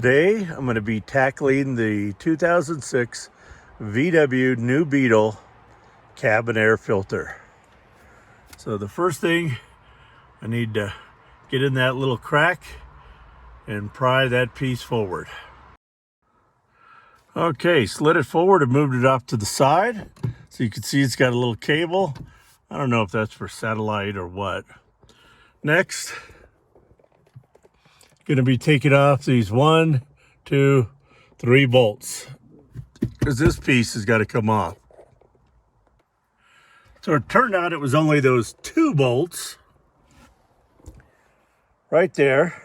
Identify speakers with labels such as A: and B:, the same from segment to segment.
A: Today, I'm going to be tackling the 2006 VW New Beetle cabin air filter. So the first thing, I need to get in that little crack and pry that piece forward. Okay, slid it forward and moved it off to the side. So you can see it's got a little cable. I don't know if that's for satellite or what. Next, going to be taking off these 1, 2, 3 bolts, because this piece has got to come off. So it turned out it was only those 2 bolts right there,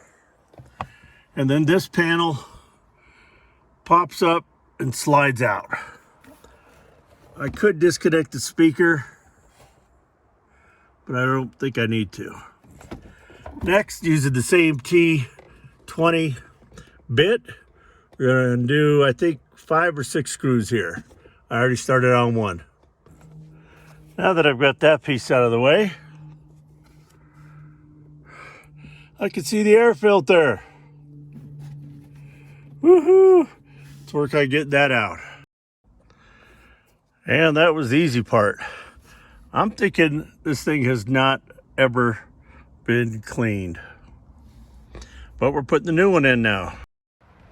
A: and then this panel pops up and slides out. I could disconnect the speaker, but I don't think I need to. Next, using the same T20 bit, we're going to do, I think, 5 or 6 screws here. I already started on one. Now that I've got that piece out of the way, I can see the air filter. Woohoo! Let's work on getting that out. And that was the easy part. I'm thinking this thing has not ever been cleaned. But we're putting the new one in now.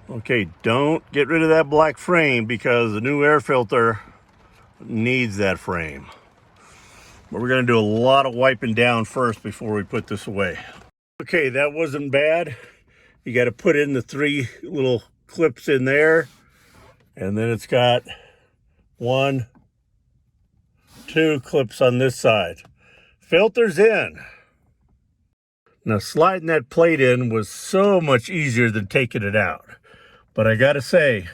A: Okay, don't get rid of that black frame because the new air filter needs that frame. But we're going to do a lot of wiping down first before we put this away. Okay, that wasn't bad. You got to put in the 3 little clips in there, and then it's got 1, 2 clips on this side. Filter's in. Now, sliding that plate in was so much easier than taking it out. But I gotta say,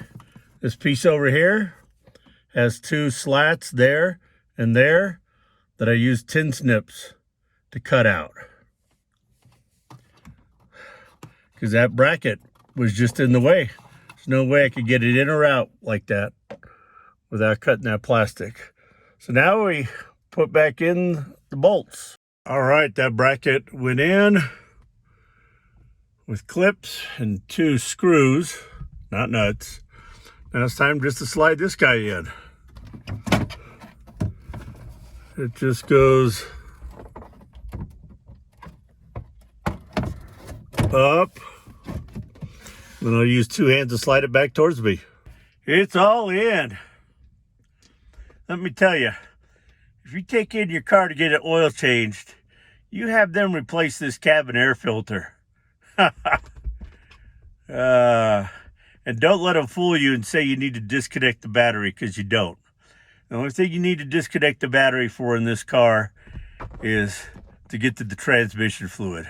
A: this piece over here has 2 slats there and there that I used tin snips to cut out, because that bracket was just in the way. There's no way I could get it in or out like that without cutting that plastic. So now we put back in the bolts. All right, that bracket went in with clips and 2 screws, not nuts. Now it's time just to slide this guy in. It just goes up. Then I'll use 2 hands to slide it back towards me. It's all in. Let me tell you, if you take in your car to get it oil changed, you have them replace this cabin air filter. And don't let them fool you and say you need to disconnect the battery, because you don't. The only thing you need to disconnect the battery for in this car is to get to the transmission fluid.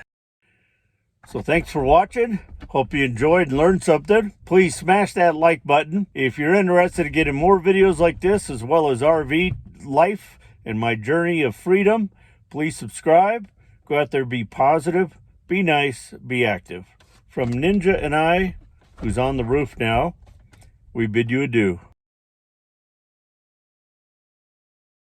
A: So thanks for watching. Hope you enjoyed and learned something. Please smash that like button. If you're interested in getting more videos like this, as well as RV life and my journey of freedom, please subscribe. Go out there, be positive, be nice, be active. From Ninja and I, who's on the roof now, we bid you adieu.